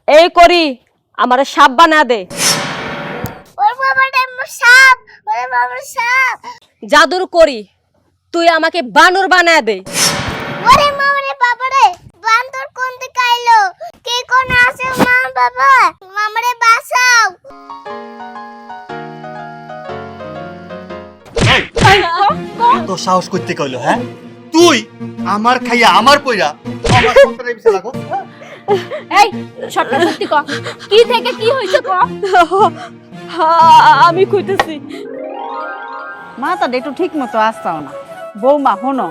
এই করি আমারে সাপ বানা দে। ওরে বাবা রে সাপ, ওরে বাবা সাপ। জাদুর করি তুই আমাকে বানর বানা দে। ওরে মামা রে বাবা রে বান্দর কোন দিকে আইলো? কে কোন আছে মা বাবা? মামা রে বাঁচাও। তো সাহস করতে কইলো হ্যাঁ? তুই আমার খাইয়া আমার পয়রা আমার সন্তানের পিছে লাগো। এই সবটা সত্যি ক, কি থেকে কি হইছে ক? আমি কইতেছি মাথাটা একটু ঠিক মতো আসছাও না। বৌমা শোনো,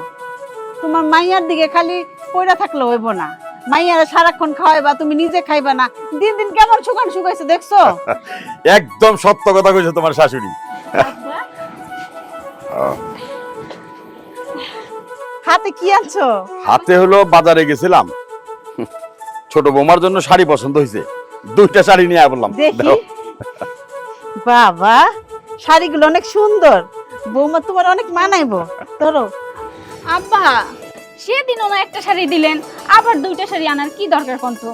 তোমার মাইয়ার দিকে খালি পয়রা থাকলে হইব না। মাইয়ারা সারাক্ষণ খাওয়াইবা, তুমি নিজে খাইবা না। দিন দিন কেমন শুকান শুকাইছে দেখছো? একদম সত্য কথা কইছে তোমার শাশুড়ি। হাতে কি আনছো? হাতে হলো বাজারে গেছিলাম, ছোট বৌমার জন্য শাড়ি পছন্দ হয়েছে, 2টা শাড়ি নিয়ে বললাম দেখি। বাবা, শাড়িগুলো অনেক সুন্দর। বৌমা তোমার অনেক মানাইবো। ধরো। আব্বা সেদিনও না একটা শাড়ি দিলেন, আবার 2টা শাড়ি আনার কি দরকার কোন তো?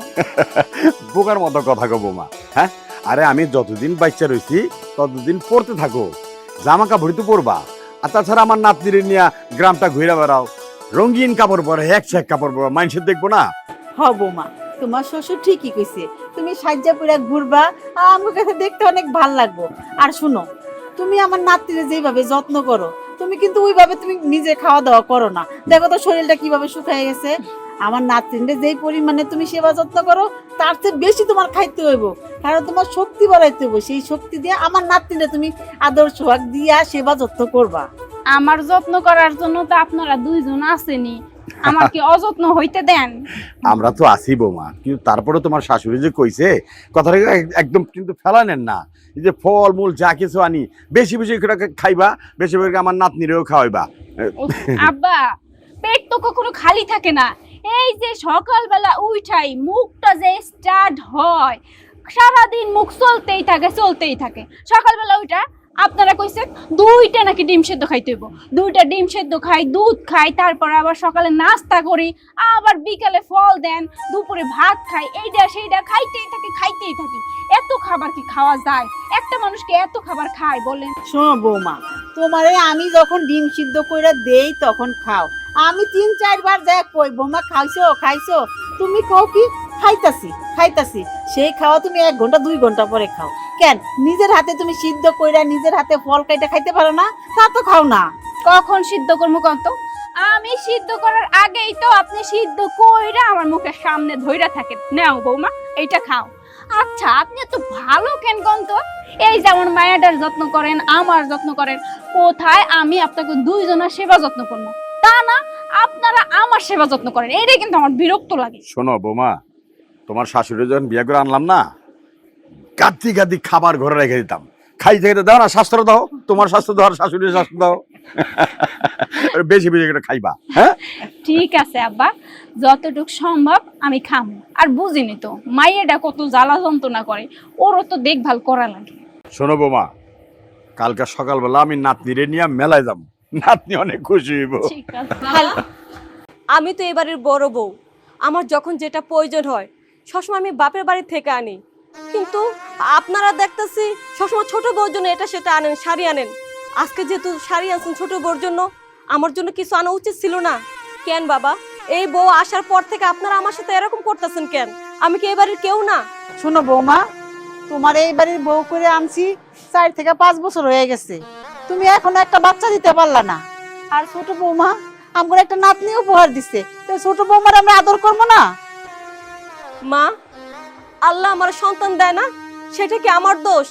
বোকার মতো কথা গো বৌমা। হ্যাঁ, আরে আমি যতদিন বাচ্চা রইছি ততদিন পড়তে থাকো, জামা কাপড়ই তো পরবা। আর তাছাড়া আমার নাতনিরে নিয়ে গ্রামটা ঘুরে বেড়াও, রঙিন কাপড় পরে, এক কাপড় পরা, মানুষের দেখবো না। হ বৌমা, তোমার শ্বশুর ঠিকই কইছে, তুমি সাজ্জা পুরা ঘুরবা, আমার কাছে দেখতে অনেক ভাল লাগবো। আর শুনো, তুমি আমার নাতিরে যেভাবে যত্ন করো, তুমি কিন্তু ওইভাবে তুমি নিজে খাওয়া দাওয়া করো না। দেখো তো শরীরটা কিভাবে শুকায় গেছে। আমার নাতিরে যেই পরিমাণে তুমি সেবা যত্ন করো, তার চেয়ে বেশি তোমার খাইতে হইব, কারণ তোমার শক্তি বাড়াইতে হইব। সেই শক্তি দিয়ে আমার নাতিরে তুমি আদর সোহাগ দিয়া সেবা যত্ন করবা। আমার যত্ন করার জন্য তো আপনারা 2 জন আছেনই, আমার কি অযত্ন হইতে দেন? আমরা তো আছি বৌমা, কিন্তু তারপরে তোমার শাশুড়ি যে কইছে কথাটা একদম কিন্তু ফেলা নেন না। এই যে ফল মূল যা কিছু আনি বেশি বেশি করে খাইবা, বেশি বেশি আমার নাতনিরেও খাওয়াইবা। আব্বা পেট তো কখনো খালি থাকে না। এই যে সকালবেলা উঠাই মুখটা যে স্টার্ট হয়, সারাদিন মুখ চলতেই থাকে। সকালবেলা উঠা আপনারা কইছেন 2টা নাকি ডিম সেদ্ধ খাইতে হইব, 2টা ডিম সেদ্ধ খাই, দুধ খাই, তারপর আবার সকালে নাস্তা করি, আবার বিকালে ফল দেন, দুপুরে ভাত খাই, এইটা সেইটা খাইতেই থাকি। এত খাবার কি খাওয়া যায়? একটা মানুষকে এত খাবার খায় বলেন? শোনো বৌমা, তোমারে আমি যখন ডিম সিদ্ধ করে দেই তখন খাও। আমি 3-4 বার যাই কই বৌমা খাইছো, তুমি কও কি খাইতাছি। সেই খাওয়া তুমি 1 ঘন্টা 2 ঘন্টা পরে খাও। কেন নিজের হাতে তুমি সিদ্ধ কইরা নিজের হাতে ফল কাইটা খাইতে পারো না? তা তো খাও না। কখন সিদ্ধ করবো কত? আমি সিদ্ধ করার আগেই তো আপনি সিদ্ধ কইরা আমার মুখের সামনে ধইরা থাকেন, নাও বৌমা এইটা খাও। আচ্ছা আপনি এত ভালো কেন কোন তো? এই যেমন মায়াটার যত্ন করেন, আমার যত্ন করেন, কোথায় আমি আপনাকে 2 জনের সেবা যত্ন করবো? তা না, আপনারা আমার সেবা যত্ন করেন, এইটাই কিন্তু আমার বিরক্ত লাগে। শোনো বৌমা, তোমার শাশুড়ি যখন বিয়ে করে আনলাম না, গাদি খাবার ঘরে রেখে দিতাম, খাইতে দাও না, স্বাস্থ্য দাও, তোমার স্বাস্থ্য দাও, শাশুড়ির স্বাস্থ্য দাও, বেশি বেশি করে খাইবা। হ্যাঁ ঠিক আছে আব্বা, যতটুক সম্ভব আমি খামো। আর বুঝিনি তো মাইয়াটা কত জ্বালা যন্ত্রণা করে, ওরও তো দেখভাল করা লাগে। শোনো বৌমা, কালকে সকালবেলা আমি নাতনিরে নিয়ে মেলায় যাবো, নাতনি অনেক খুশি হইব। ঠিক আছে। আমি তো এবারের বড় বউ, আমার যখন যেটা প্রয়োজন হয় সবসময় আমি বাপের বাড়ি থেকে আনি, কিন্তু আপনারা দেখতেছি সবসময় ছোট বউর জন্য এটা সেটা আনেন, শাড়ি আনেন। আজকে যেহেতু শাড়ি আনছেন ছোট বউর জন্য, আমার জন্য কিছু আনা উচিত ছিল না? কেন বাবা, এই বউ আসার পর থেকে আপনারা আমার সাথে এরকম করতেছেন কেন? আমি কি এবারের কেউ না? শোনো বৌমা, তোমার এই বাড়ির বউ করে আনছি 4 থেকে 5 বছর হয়ে গেছে, তুমি এখনো একটা বাচ্চা দিতে পারলা না। আর ছোট বৌমা আমার একটা নাতনি উপহার দিছে, তো ছোট বৌমার আমরা আদর করবো না? মা, আল্লাহ আমার সন্তান দেয় না, সেটা কি আমার দোষ?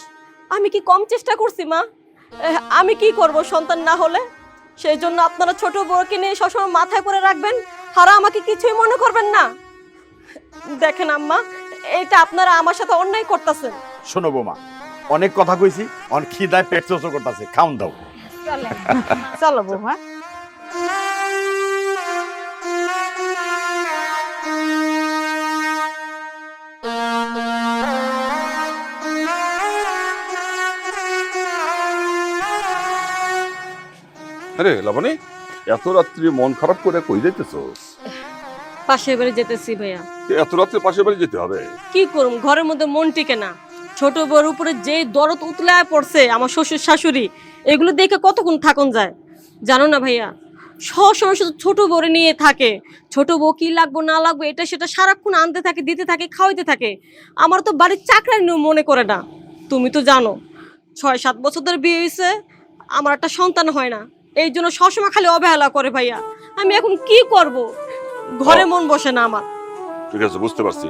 আমি কি কম চেষ্টা করছি মা? আমি কি করব সন্তান না হলে? সেই জন্য আপনারা ছোট বউকে নিয়ে সবসময় মাথায় করে রাখবেন, আর আমাকে কিছুই মনে করবেন না। দেখেন আম্মা, এটা আপনারা আমার সাথে অন্যায় করতেছেন। শোনো বৌমা, অনেক কথা কইছি, অনেক খিদায় পেট চোচো করতেছে, খাওন দাও। চলো বৌমা। আরে লাবণী, এত রাত্রি মন খারাপ করে কই যাইতেছস? পাশের বাড়ি যেতেছি ভাইয়া। এত রাত্রে পাশের বাড়ি যেতে হবে? কি করুম, ঘরের মধ্যে মন টিকে না। ছোট বউর উপরে যে দরদ উতলায় পড়ছে আমার শ্বশুর শাশুড়ি, এগুলো দেখে কতক্ষণ থাকুন যায় জানো না ভাইয়া। সবসময় শুধু ছোট বউরে নিয়ে থাকে, ছোট বউ কি লাগবো না লাগবো এটা সেটা সারাক্ষণ আনতে থাকে, দিতে থাকে, খাওয়াইতে থাকে। আমার তো বাড়ির চাকরানি মনে করে না। তুমি তো জানো 6-7 বছর ধরে বিয়ে হয়েছে, আমার একটা সন্তান হয় না, এই জন্য সবসময় খালি অবহেলা করে ভাইয়া। আমি এখন কি করব, ঘরে মন বসে না আমার। ঠিক আছে, বুঝতে পারছি।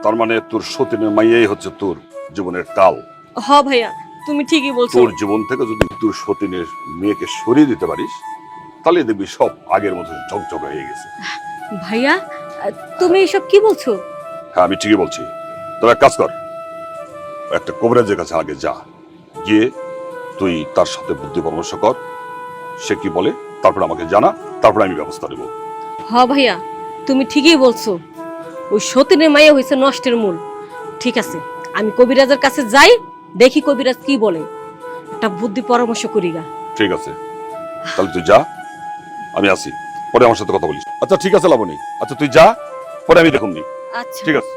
তার মানে তোর সতীনের মাইয়াই হচ্ছে তোর জীবনের কাল। হ ভাইয়া, তুমি ঠিকই বলছো। তোর জীবন থেকে যদি তোর সতীনের মেয়েকে সরিয়ে দিতে পারিস, তাহলে দেখবি সব আগের মতো ঝকঝক হয়ে গেছে। ভাইয়া তুমি এসব কি বলছো? হ্যাঁ, আমি ঠিকই বলছি। তবে এক কাজ কর, একটা কবিরাজের কাছে আগে যা, গিয়ে তুই তার সাথে বুদ্ধি পরামর্শ কর, সে কি বলে তারপর আমাকে জানা, তারপর আমি ব্যবস্থা নেব। হ ভাইয়া, তুমি ঠিকই বলছো। ওই সতীনের মাইয়া হয়েছে নষ্টের মূল। ঠিক আছে, আমি কবিরাজের কাছে যাই, দেখি কবিরাজ কি বলে, একটা বুদ্ধি পরামর্শ করি গা। ঠিক আছে, তাহলে তুই যা, আমি আসি, পরে আমার সাথে কথা বলিস। আচ্ছা ঠিক আছে লাবণী, আচ্ছা তুই যা, পরে আমি দেখুন নি। আচ্ছা ঠিক আছে।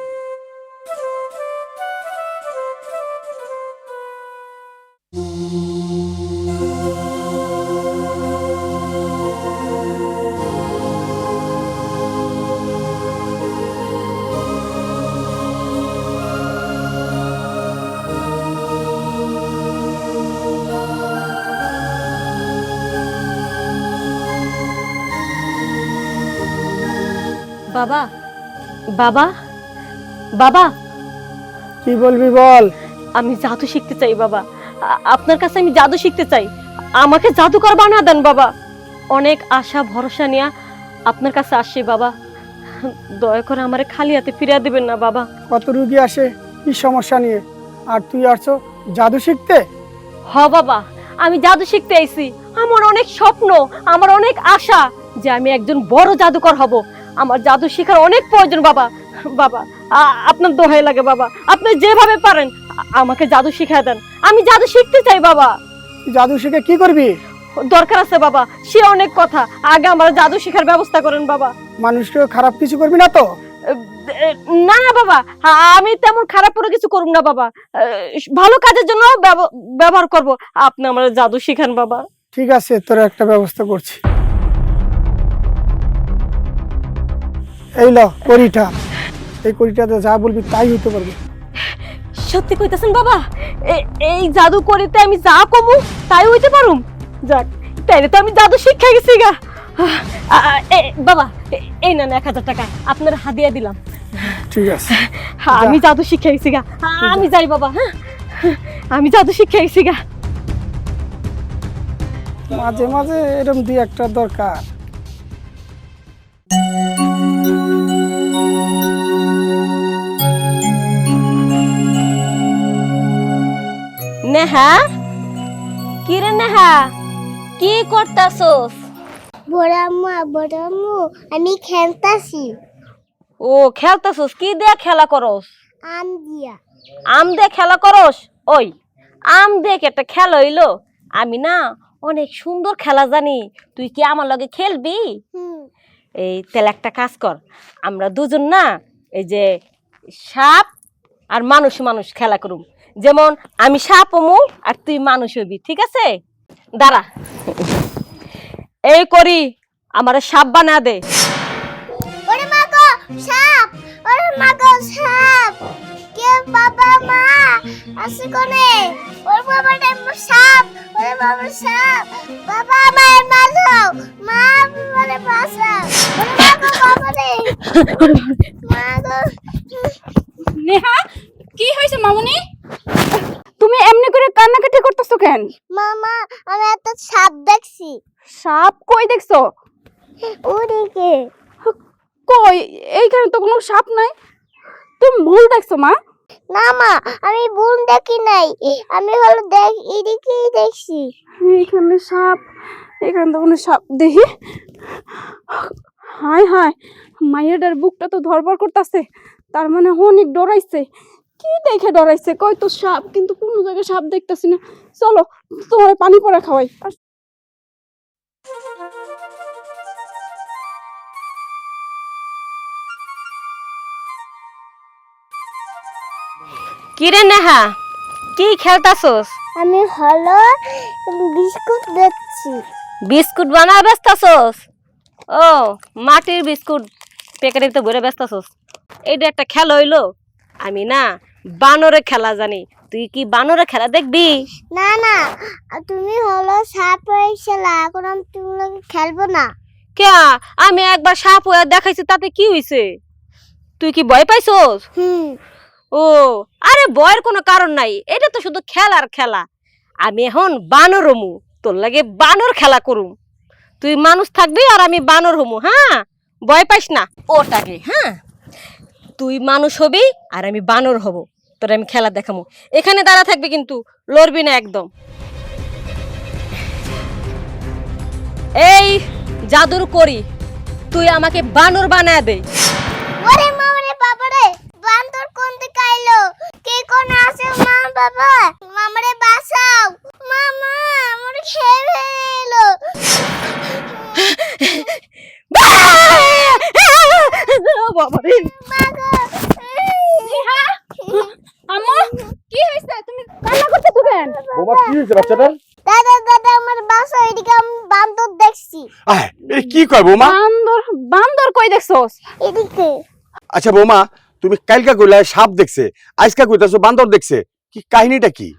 বাবা, বাবা, বাবা, কি বলবি বল। আমি জাদু শিখতে চাই বাবা। আপনার কাছে আমি জাদু শিখতে চাই, আমাকে জাদুকর বানা দেন বাবা। অনেক আশা ভরসা নিয়ে আপনার কাছে আসছি বাবা, দয়া করে আমারে খালি হাতে ফিরিয়ে দিবেন না বাবা। কত রুগী আসে কি সমস্যা নিয়ে, আর তুই আসছো জাদু শিখতে? হ বাবা, আমি জাদু শিখতে আইছি। আমার অনেক স্বপ্ন, আমার অনেক আশা যে আমি একজন বড় জাদুকর হব। আমার জাদু শেখার অনেক প্রয়োজন বাবা। বাবা আপনার দোহাই লাগে বাবা, আপনি যেভাবে পারেন আমাকে জাদু শিখিয়ে দেন। আমি জাদু শিখতে চাই বাবা। তুই জাদু শিখে কি করবি? দরকার আছে বাবা, সে অনেক কথা, আগে আমার জাদু শেখার ব্যবস্থা করেন বাবা। মানুষকে খারাপ কিছু করবি না তো? না না বাবা, আমি তেমন খারাপ কোনো কিছু করব না বাবা, ভালো কাজের জন্য ব্যবহার করব। আপনি আমার জাদু শিখান বাবা। ঠিক আছে, তোর একটা ব্যবস্থা করছি। এই ল কড়িটা, এই কড়িটাতে যা বলবি তাই হইতে পারবে। সত্যি কইতাছেন বাবা? এই জাদু করিতে আমি যা কমু তাই হইতে পারুম? যাক, তাইলে তো আমি জাদু শিক্ষা গেছি গা। বাবা এই নেন 1000 টাকা, আপনার হাদিয়া দিলাম। ঠিক আছে, আমি জাদু শিক্ষা গেছি গা। আমি যাই বাবা। হ্যাঁ, আমি জাদু শিক্ষা গেছি গা। মাঝে মাঝে এরকম দুই একটা দরকার। নেহা, কি রে নেহা, কি করতাছস? বড়াম্মু আমি খেলতাছি। ও খেলতাছস? কি দিয়ে খেলা করস? আম দিয়া। আম দিয়ে খেলা করস? ওই আম দিয়ে কি একটা খেলা হইলো? আমি না অনেক সুন্দর খেলা জানি, তুই কি আমার লগে খেলবি? এই তাহলে একটা কাজ কর, আমরা দুজন না এই যে সাপ আর মানুষ মানুষ খেলা করুম। যেমন আমি সাপ হমু আর তুই মানুষ হবি, ঠিক আছে? দাঁড়া, এই করি আমারে সাপ বানা দে। ওরে মা গো সাপ, ওরে মা গো সাপ। কে বাবা মা আসি কোনে? ওরে বাবা টাইম সাপ, ওরে বাবা সাপ। বাবা আমায় মারো, মা আমারে বাঁচাও। ওরে মা গো বাবা রে, মা গো। নেহা, কি হয়েছে মামুনি? তুমি এমনি করে কান্নাকাটি করতেছো কেন? মামা আমি একটা সাপ দেখছি। সাপ কই দেখছো? ওদিকে। কই, এইখানে তো কোনো সাপ নাই। তুমি ভুল দেখছো মা। না মা, আমি ভুল দেখি নাই, আমি হলো এদিকেই দেখছি। এইখানে সাপ, এখানে তো কোনো সাপ দেখি। হায় হায়, মায়ের বুকটা তো ধরপড় করতেছে, তার মানে অনেক ডরাইছে। কি দেখে ডরাইছে? কই তো সাপ, কিন্তু কোনো জায়গায় সাপ দেখতেছি না। চলো তোমার পানি পড়া খাওয়াই। কিরে নেহা কি খেলতাছস? আমি হলো বিস্কুট দিচ্ছি। বিস্কুট বানা বেচতাছস? ও মাটির বিস্কুট প্যাকেটে তো ভরে বেচতাছস। এইটা একটা খেলা হইলো? আমি না বানরের খেলা জানি, তুই কি বানরের খেলা দেখবি? না না, তুমি হলো সাপ হয়ে খেলা, এখন আমি তুমি লোকে খেলবো না। কে? আমি একবার সাপ হয়ে দেখাইছি, তাতে কি হইছে? তুই কি ভয় পাইছস? ও আরে ভয়ের কোনো কারণ নাই, এটা তো শুধু খেলার খেলা। আমি এখন বানর হমু, তোর লাগে বানর খেলা করুম। তুই মানুষ থাকবি আর আমি বানর হমু। হ্যাঁ, ভয় পাইস না ওটাকে। হ্যাঁ, তুই মানুষ হবি আর আমি বানর হব, তোর আমি খেলা দেখামু। এখানে দাঁড়া থাকবি, কিন্তু লড়বি না একদম। এই জাদুর করি, তুই আমাকে বানর বানায় দে। ওরে মামারে বাবারে, বান্দর কোন দিকে আইলো? কে কোন আছে? মা বাবা, মামারে বাঁচাও। মামা আমারে খেয়ে ফেলো। বাবারে, মাগো, আম্মু কি হইছে? তুমি কান্না করতেছো কেন? বোমা কি হয়েছে বাচ্চাটার? দাদা দাদা আমার বাসা, এদিকে আমি বান্দর দেখছি। আয় এ কি কয় বৌমা? বান্দর? বান্দর কই দেখছস? এদিকে আচ্ছা বৌমা, তুমি কালকা কইলা সাপ দেখছে, আজকা কইতাছো বান্দর দেখছে, কি কাহিনীটা কি?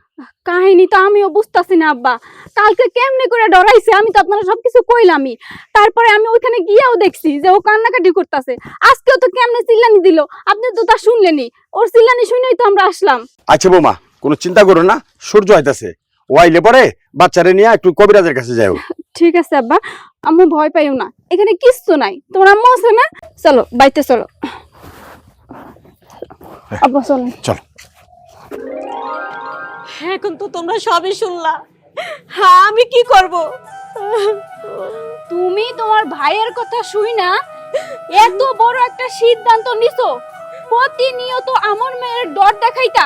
কাহিনী তো আমিও বুঝতাছি না আব্বা। কালকে কেমনে করে ডরাইছে, আমি তো আপনারা সবকিছু কইলামই। তারপরে আমি ওইখানে গিয়েও দেখছি যে ও কান্নাকাটি করতেছে। আজকেও তো কেমনে চিল্লানি দিল, আপনি তো তা শুনলেনি। ওর চিল্লানি শুনেই তো আমরা আসলাম। আচ্ছা বৌমা, কোনো চিন্তা করো না, সূর্য হইতাছে, ও আইলে পরে বাচ্চারে নিয়ে একটু কবিরাজের কাছে যাও। ঠিক আছে আব্বা, আম্মু ভয় পাইও না, এখানে কিচ্ছু নাই। তোমার আম্মু আছে না? চলো বাইতে চলো আব্বা, চলো। চলো। এখন তো তোমরা সবই শুনলা। হ্যাঁ, আমি কি করব? তুমি তোমার ভাইয়ের কথা শুই না এত বড় একটা সিদ্ধান্ত নিছো। প্রতিনিয়ত আমার মেয়ের ডর দেখাইতা।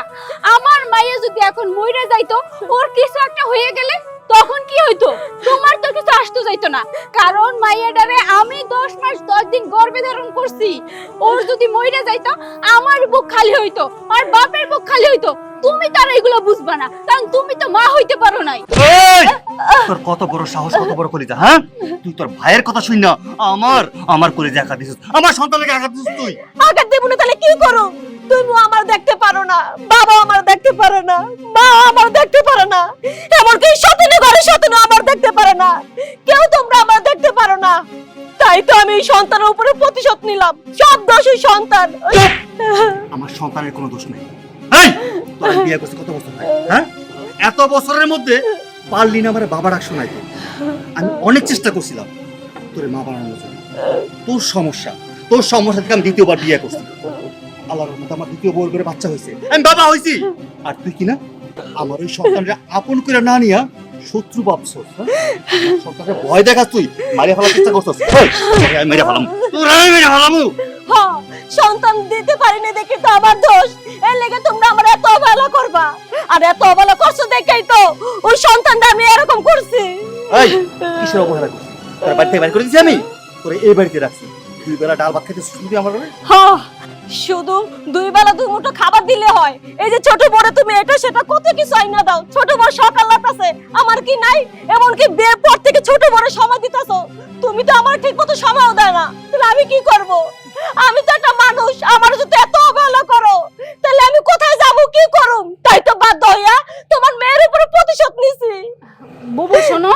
আমার মাইয়া যদি এখন মইরা যাইতো, ওর কিছু একটা হয়ে গেলে তখন কি হইতো? তোমার তো কিছু আসতো যাইতো না, কারণ মাইয়াটারে আমি 10 মাস 10 দিন গর্ভে ধারণ করছি। ওর যদি মইরা যাইতো, আমার বুক খালি হইতো, আর বাপের বুক খালি হইতো। তুমি তার এগুলো বুঝবা না, কারণ তুমি তো মা হইতে পারো নাই। এই তোর কত বড় সাহস, কত বড় কলিজা! হ্যাঁ, তুই তোর ভাইয়ের কথা শুন না আমার কলিজা আঘাত দিছিস, আমার সন্তানকে আঘাত দিছিস তুই। আঘাত দেব না তাহলে কি করো? তুমি আমার দেখতে পারো না, বাবা আমার দেখতে পারে না, মা আমার দেখতে পারে না, এমনকি সতীনে ঘরে সতীনে আমার দেখতে পারে না, কেউ তোমরা আমার দেখতে পারো না। তাই তো আমি এই সন্তানের উপরে প্রতিশোধ নিলাম। সব দোষ ওই সন্তান। আমার সন্তানের কোনো দোষ নেই। এই তোর বিয়ে করছিস কত বছর হয়? হ্যাঁ, এত বছরের মধ্যে পারলি না আমার বাবা ডাক শোনাইতে। আমি অনেক চেষ্টা করছিলাম তোর মা বানানোর জন্য। তোর সমস্যা থেকে আমি দ্বিতীয়বার বিয়ে করছি। আল্লাহর রহমতে আমার দ্বিতীয় বউর করে বাচ্চা হয়েছে, আমি বাবা হয়েছি। আর তুই কিনা আমার ওই সন্তানরা আপন করে না নিয়া শত্রু ভাবছস। সন্তানকে ভয় দেখাস, তুই মারিয়া ফেলার চেষ্টা করছস। আমি মেরে ফেলাম, আমি মেরে ফেলামু। হ্যাঁ, সন্তান দিতে পারিনি দেখে তো আমার দোষ। এর লেগে তোমরা আমার এত অবহেলা করবা, আর এত অবহেলা করছো দেখেই তো ওই সন্তানটা আমি এরকম করছি। এই কিসের অবহেলা করছিস? তোর বাড়ি থেকে বাইরে করে দিয়েছি আমি, তোরে এই বাড়িতে রাখছি। 2 বেলা ডাল ভাত খেতে শুনবি আমার ঘরে? হ্যাঁ, শুধু 2 বেলা 2 মুঠো খাবার দিলে হয়? এই যে ছোট বড় তুমি এটা সেটা কত কিছু আইনা দাও। ছোট বড় সকালাত আছে, আমার কি নাই? এমনকি বিয়ের পর থেকে ছোট বড় সময় দিতাছো, তুমি তো আমার ঠিক মতো সময়ও দেয় না। তাহলে আমি কি করব? আমি তো একটা মানুষ, আমার যদি এত অবহেলা করো তাহলে আমি কোথায় যাব, কি করুম? তাই তো বাধ্য হইয়া তোমার মেয়ের উপরে প্রতিশোধ নিছি। বুবু শোনো,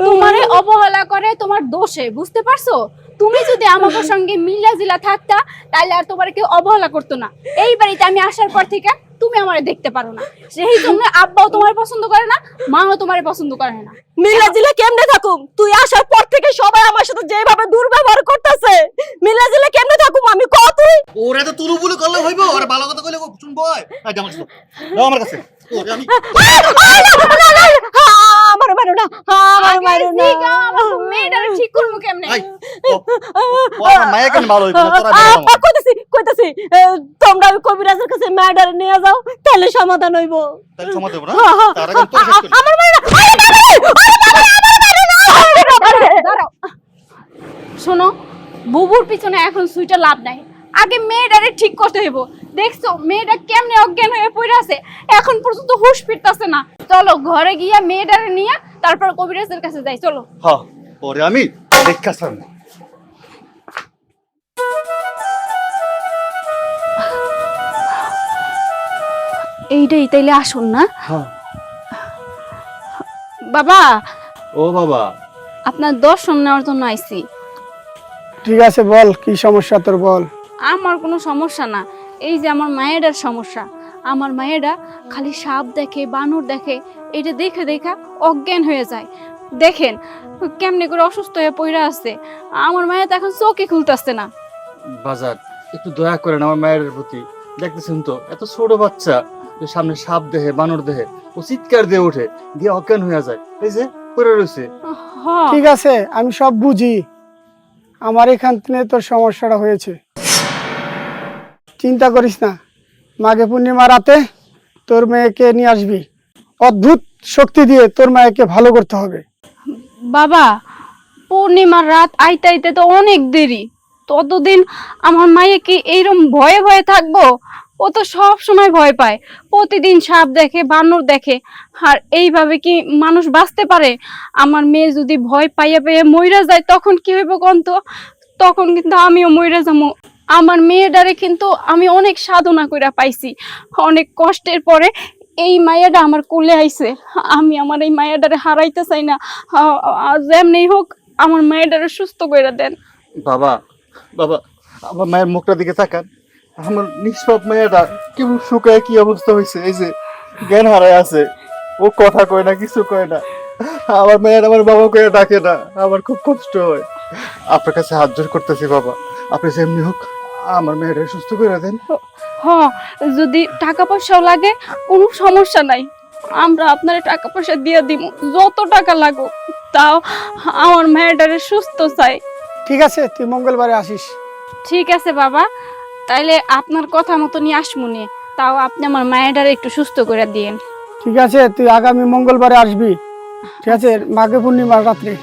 তোমারে অবহেলা করে তোমার দোষে, বুঝতে পারছো? তুমি যদি আমাদের সঙ্গে মিলাজিলা থাকতা, তাহলে আর তোমার কেউ অবহেলা করতো না। এই বাড়িতে আমি আসার পর থেকে তুমি আমারে দেখতে পারো না, সেই জন্য আব্বাও তোমার পছন্দ করে না, মাও তোমারে পছন্দ করে না। মিলাজিলা কেমনে থাকুম? তুই আসার পর থেকে সবাই আমার সাথে যেভাবে দুর্ব্যবহার করতেছে, মিলাজিলা কেমনে থাকুম আমি? কত ওরে তো তুলু বুলু করলে হইব, ওরে ভালো কথা কইলে শুনবো। এই জামার সাথে দাও আমার কাছে। ওরে আমি আমার মারো না, আমার মারো না। মেয়েটারে ঠিক করবো কেমনে? এই আমার মায়া কেন ভালো হইব না? তোরা মেরে কইতাছি তোমরা ওই কবিরাজের কাছে ম্যাডার নিয়ে যাও, তাহলে সমাধান হইব। তাহলে সময় দেব না, তার আগে তোর শেষ করি। আমার মারো না, দাঁড়াও, শোনো, বুবুর পিছনে এখন সুইটা লাভ নাই। আগে মেয়েটারে ঠিক করতে হইব। দেখছো মেয়েটা কেমনে অজ্ঞান হয়ে পড়ে আছে, এখন পর্যন্ত হুঁশ ফিরতাছে না। চলো ঘরে গিয়া মেয়েটারে নিয়ে তারপর কবিরাজের কাছে যাই, চলো। হ্যাঁ, পরে আমি দেখা সামনে। এইটাই তাইলে আসুন না হ্যাঁ। বাবা, ও বাবা, আপনার দর্শন নেওয়ার জন্য আইছি। ঠিক আছে, বল কি সমস্যা তোর, বল। আমার কোনো সমস্যা না, এই যে আমার মায়েরার সমস্যা। আমার মায়েরা খালি সাপ দেখে, বানর দেখে, এটা দেখে দেখা অজ্ঞান হয়ে যায়। দেখেন কেমনে করে অসুস্থ হয়ে পড়ে আছে। আমার মায়ের তো এখন চোখই খুলতেছে না। বাজার একটু দয়া করেন আমার মায়ের প্রতি। দেখতেছেন তো এত ছোট বাচ্চা, যে সামনে সাপ দেখে, বানর দেখে, ও চিৎকার দিয়ে ওঠে, দিয়ে অজ্ঞান হয়ে যায়, এই যে পড়ে রয়েছে। হ্যাঁ ঠিক আছে, আমি সব বুঝি। আমার এখান থেকে তোর সমস্যাটা হয়েছে, চিন্তা করিস না। মাঘে পূর্ণিমা রাতে তোর মেয়েকে নিয়ে আসবি। অদ্ভুত শক্তি দিয়ে তোর মায়েকে ভালো করতে হবে। বাবা, পূর্ণিমার রাত আইতে আইতে তো অনেক দেরি। ততদিন আমার মায়ে কি এইরকম ভয়ে ভয়ে থাকবো? ও তো সব সময় ভয় পায়, প্রতিদিন সাপ দেখে, বানর দেখে। আর এইভাবে কি মানুষ বাঁচতে পারে? আমার মেয়ে যদি ভয় পাইয়া পাইয়া মইরা যায় তখন কি হইব কোন তো? তখন কিন্তু আমিও মইরা যাবো। আমার মেয়েটারে কিন্তু আমি অনেক সাধনা কইরা পাইছি, অনেক কষ্টের পরে এই মায়াটা আমার কোলে আইছে। আমি আমার এই মায়াটারে হারাইতে চাই না। যেমনি হোক আমার মায়াটারে সুস্থ কইরা দেন। বাবা, বাবা, আমার মায়ের মুখটা দিকে তাকান। আমার নিষ্পাপ মেয়েটা কেমন শুকায় কি অবস্থা হয়েছে, এই যে জ্ঞান হারায় আছে, ও কথা কয় না, কিছু কয় না। আমার মেয়ের আমার বাবা কয়ে ডাকে না, আমার খুব কষ্ট হয়। আপনার কাছে হাত জোর করতেছি বাবা, আপনি যেমনি হোক আমার মেয়েটা সুস্থ করে দেন। হ, যদি টাকা পয়সাও লাগে কোনো সমস্যা নাই, আমরা আপনার টাকা পয়সা দিয়ে দিব, যত টাকা লাগুক। তাও আমার মায়াটারে সুস্থ চাই। ঠিক আছে, তুই মঙ্গলবারে আসিস। ঠিক আছে বাবা, তাইলে আপনার কথা মতো নিয়ে আসমুনি। তাও আপনি আমার মায়াটারে একটু সুস্থ করে দিয়েন। ঠিক আছে, তুই আগামী মঙ্গলবারে আসবি। ঠিক আছে, মাঘে পূর্ণিমার রাত্রে।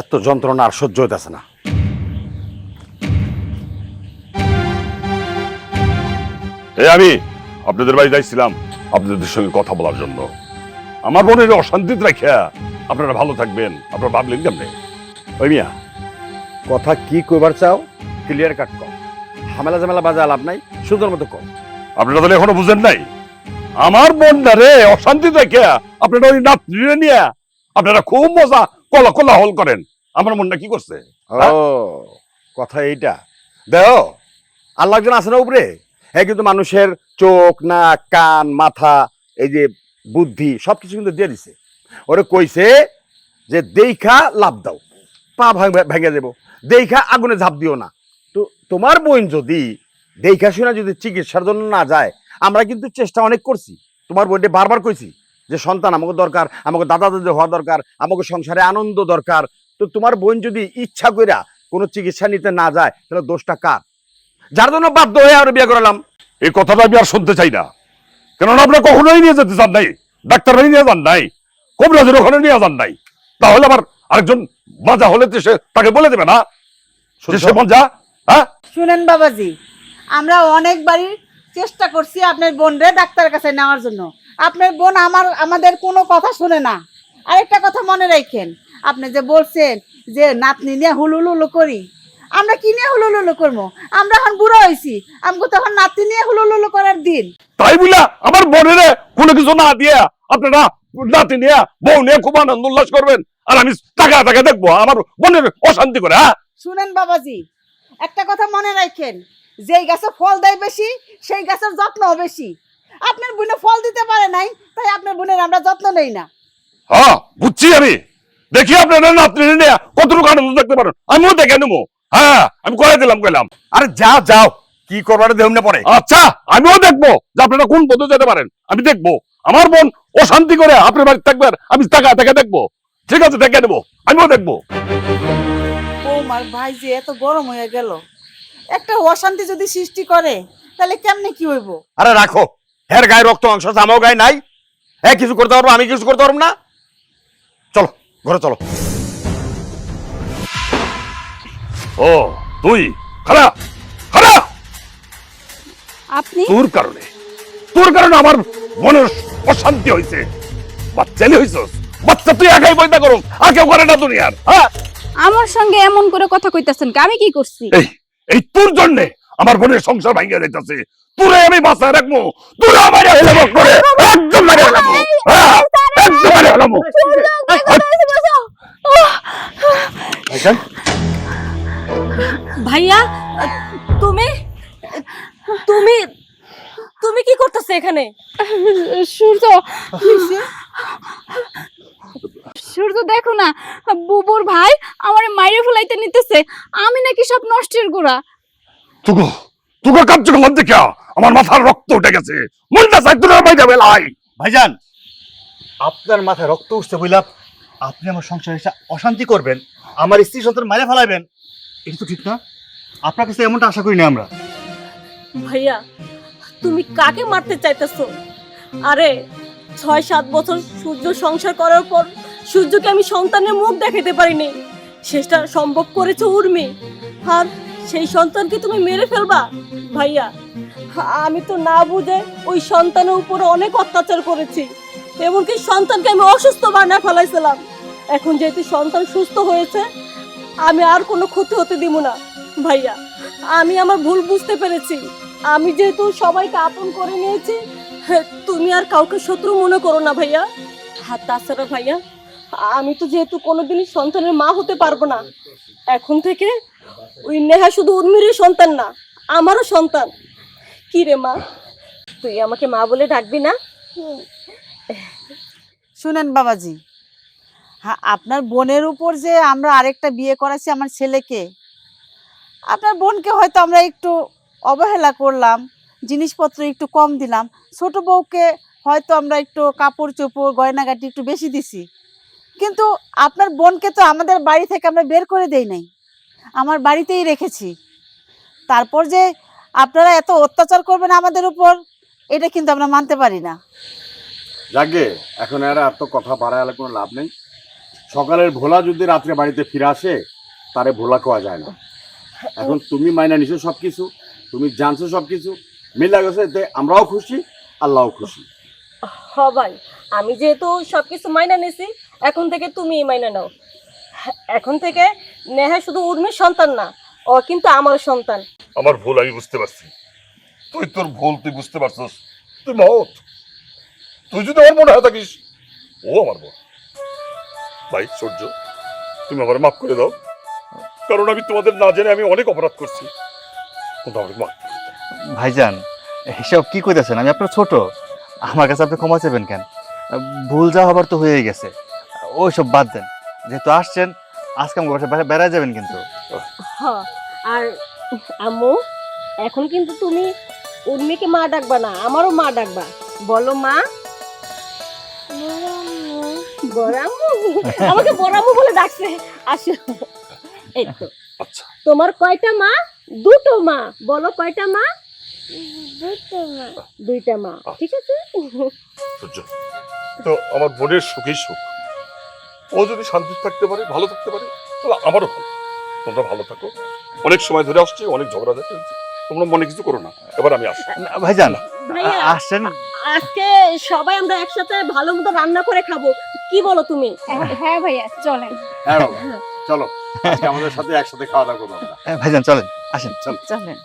এত যন্ত্রণা আর সহ্য হইতেছে না। আমি আপনাদের বাড়ি যাইছিলাম আপনাদের সঙ্গে কথা বলার জন্য। আমার বোনের অশান্তিতে রাখিয়া আপনারা ভালো থাকবেন, আপনারা ভাবলেন কেমনে? ওই মিয়া, কথা কি কইবার চাও ক্লিয়ার কাট কর, ঝামেলা ঝামেলা বাজা লাভ নাই, সুন্দর মতো কর। আপনারা তাহলে এখনো বুঝেন নাই? আমার বোনটারে অশান্তিতে রাখিয়া আপনারা ওই নাতনিরে নিয়ে আপনারা খুব মজা কোলাহল করেন। আমার মনটা কি করছে? ও কথা এইটা দেও, আল্লাহ একজন আছে না উপরে, হ্যাঁ, কিন্তু মানুষের চোখ, নাক, কান, মাথা, এই যে বুদ্ধি সবকিছু কিন্তু দিয়ে দিছে। ওরে কইছে যে দেখা লাভ দাও, পা ভেঙে দেবো, দেখা আগুনে ঝাঁপ দিও না। তো তোমার বোন যদি দেখা শুনে যদি চিকিৎসার জন্য না যায়, আমরা কিন্তু চেষ্টা অনেক করছি। তোমার বোনকে বারবার কইছি যে সন্তান আমাকে দরকার, আমাকে দাদা দাদি হওয়া দরকার, আমাকে সংসারে আনন্দ দরকার। তো তোমার বোন যদি ইচ্ছা কইরা কোনো চিকিৎসা নিতে না যায়, তাহলে দোষটা কার? যার জন্য বাধ্য হয়ে আমরা বিয়ে করালাম। এই কথাটা আমি আর শুনতে চাই না, কেননা আপনারা কখনোই নিয়ে যেতে চান নাই, ডাক্তার নিয়ে যান নাই, কবিরাজের ওখানে নিয়ে যান নাই। তাহলে আবার আরেকজন বাজা হলে তো সে তাকে বলে দেবে না সে মজা। হ্যাঁ, শুনেন বাবাজি, আমরা অনেকবারই চেষ্টা করছি আপনার বোনরে ডাক্তারের কাছে নেওয়ার জন্য। আপনার বোন আমাদের কোনো কথা শুনে না। আরেকটা কথা মনে রাখেন, আপনি যে বলছেন যে নাতনি নিয়ে হুলুলুলু করি, আমরা কি নিয়ে হুলুলুলু করবো? আমরা এখন বুড়ো হয়েছি, আমাকে তখন নাতনি নিয়ে হুলুলুলু করার দিন। তাই বলে আমার বোনের কোনো কিছু না দিয়া আপনারা নাতি নিয়ে বউ নিয়ে খুব আনন্দ উল্লাস করবেন, আর আমি টাকা টাকা দেখবো আমার বোনের অশান্তি করে? হ্যাঁ, শুনেন বাবাজি, একটা কথা মনে রাখেন, যেই গাছে ফল দেয় বেশি সেই গাছের যত্নও বেশি। আপনার বোনে ফল দিতে পারে নাই, তাই আপনার বোনের আমরা যত্ন নেই না। হ্যাঁ বুঝছি। আমি দেখি আপনারা নাতনি নিয়ে কতটুকু আনন্দ দেখতে পারেন, আমিও দেখে নেবো। হ্যাঁ, আমি কইলাম। আরে যাও যাও, কি করবার দেহ না পরে। আচ্ছা, আমিও দেখবো যে আপনারা কোন পথে যেতে পারেন। আমি দেখবো আমার বোন অশান্তি করে আপনার বাড়ি থাকবেন, আমি টাকা টাকা দেখবো। ঠিক আছে, দেখে নেবো, আমিও দেখবো। বৌমার ভাই যে এত গরম হয়ে গেল, একটা অশান্তি যদি সৃষ্টি করে তাহলে কেমনে কি হইব? আরে রাখো, এর গায়ে রক্ত অংশ আছে, আমার গায়ে নাই। হ্যাঁ, কিছু করতে পারবো, আমি কিছু করতে পারবো না। চলো ঘরে চলো। ও তুই খালা খালা, আপনি তোর কারণে আমার মনের অশান্তি হয়েছে। বাচ্চালি হইছস, বাচ্চা তুই একাই পয়দা করো, আর কেউ করে না দুনিয়ার। হ্যাঁ, আমার সঙ্গে এমন করে কথা কইতাছেন কি? আমি কি করছি? এই তোর জন্য আমার বোনের সংসার ভাঙিয়া যাইতাছে। তোরে আমি বাঁচায় রাখবো, তোরে আমার হেলামো করে একদম মারে হেলামো। হ্যাঁ, একদম মারে হেলামো। ভাইজান, ভাইয়া তুমি তুমি তুমি কি করতেছো এখানে? সূর্য, সূর্য দেখো না, বুবুর ভাই আমার মাইরে ফেলাইতে নিতেছে। আমি নাকি সব নষ্টের গোড়া। তুগো কার্যক্রম দেখে আমার মাথার রক্ত উঠে গেছে। মনটা চাই তোর বাইরে বেলাই। ভাইজান, আপনার মাথায় রক্ত উঠছে বইলা আপনি আমার সংসারে এসে অশান্তি করবেন, আমার স্ত্রী সন্তান মারে ফেলাবেন, এটা তো ঠিক না। আপনার কাছে এমনটা আশা করি না আমরা। ভাইয়া তুমি কাকে মারতে চাইতেছো? আরে 6-7 বছর সূর্য সংসার করার পর সূর্যকে আমি সন্তানের মুখ দেখাতে পারিনি, সেটা সম্ভব করেছে উর্মি। আর সেই সন্তানকে তুমি মেরে ফেলবা? ভাইয়া আমি তো না বুঝে ওই সন্তানের উপরে অনেক অত্যাচার করেছি, এমনকি সন্তানকে আমি অসুস্থ বানায় ফেলাইছিলাম। এখন যেহেতু সন্তান সুস্থ হয়েছে, আমি আর কোনো ক্ষতি হতে দিব না। ভাইয়া আমি আমার ভুল বুঝতে পেরেছি। আমি যেহেতু সবাইকে আপন করে নিয়েছি, তুমি আর কাউকে শত্রু মনে করো না ভাইয়া। আর তাছাড়া ভাইয়া আমি তো যেহেতু কোনোদিনই সন্তানের মা হতে পারবো না, এখন থেকে ওই নেহা শুধু উর্মিরই সন্তান না, আমারও সন্তান। কি রে মা, তুই আমাকে মা বলে ডাকবি না? শুনেন বাবাজি, হ্যাঁ, আপনার বোনের উপর যে আমরা আরেকটা বিয়ে করাছি আমার ছেলেকে, আপনার বোনকে হয়তো আমরা একটু অবহেলা করলাম, জিনিসপত্র একটু কম দিলাম, ছোট বউকে হয়তো আমরা একটু কাপড় চোপড় গয়নাগাটি একটু বেশি দিছি, কিন্তু আপনার বোনকে তো আমাদের বাড়ি থেকে আমরা বের করে দেই নাই, আমার বাড়িতেই রেখেছি। তারপর যে আপনারা এত অত্যাচার করবেন আমাদের উপর, এটা কিন্তু আমরা মানতে পারি না। যাকে এখন আর এত কথা বাড়ালে কোনো লাভ নেই। সকালের ভোলা যদি রাত্রে বাড়িতে ফিরে আসে, তারে ভোলা কোয়া যায় না। এখন তুমি মাইনা নিছো সবকিছু, তুমি জানছো সবকিছু, মিলা গেছে, এতে আমরাও খুশি, আল্লাহও খুশি। হ ভাই, আমি যেহেতু সবকিছু মাইনা নিছি, এখন থেকে তুমি মাইনা নাও। এখন থেকে নেহা শুধু উর্মির সন্তান না, ও কিন্তু আমার সন্তান। আমার ভুল আমি বুঝতে পারছি। তুই তোর ভুল তুই বুঝতে পারছিস। তুই মহৎ। তুই যদি আমার মনে হয় থাকিস, ও আমার বোন। ভাই সূর্য, তুমি আমার মাফ করে দাও, কারণ আমি তোমাদের না জেনে আমি অনেক অপরাধ করছি। কিন্তু আমাকে মাফ করে দাও। ভাইজান, এসব কি কইতেছেন? আমি আপনার ছোট, আমার কাছে আপনি ক্ষমা চাইবেন কেন? ভুল যা হবার তো হয়েই গেছে, ওইসব বাদ দেন। যেহেতু আসছেন, আজকে আমার বাসায় বেড়ায় যাবেন কিন্তু। হ, আর আম্মু, এখন কিন্তু তুমি উর্মিকে মা ডাকবা না, আমারও মা ডাকবা। বলো মা। বড়াম্মু, আমাকে বড়াম্মু বলে ডাকছে। আসো, এই তো। আচ্ছা, তোমার কয়টা মা? দুটো মা। বলো কয়টা মা? দুইটা মা। ঠিক আছে। সূর্য, তো আমার বোনের সুখেই সুখ। ও যদি শান্তি থাকতে পারে, ভালো থাকতে পারে, তাহলে আমারও ভালো। তোমরা ভালো থাকো। অনেক সময় ধরে আসছি, অনেক ঝগড়া দেখে তোমরা মনে কিছু করো না। এবার আমি আসি। ভাইজান ভাইয়া, আসছেন, আজকে সবাই আমরা একসাথে ভালো মতো রান্না করে খাবো, কি বলো তুমি? হ্যাঁ ভাইয়া, চলেন। হ্যাঁ বাবা, চলো আজকে আমাদের সাথে একসাথে খাওয়া দাওয়া করবো আমরা। ভাইজান চলেন, আসেন। চলেন।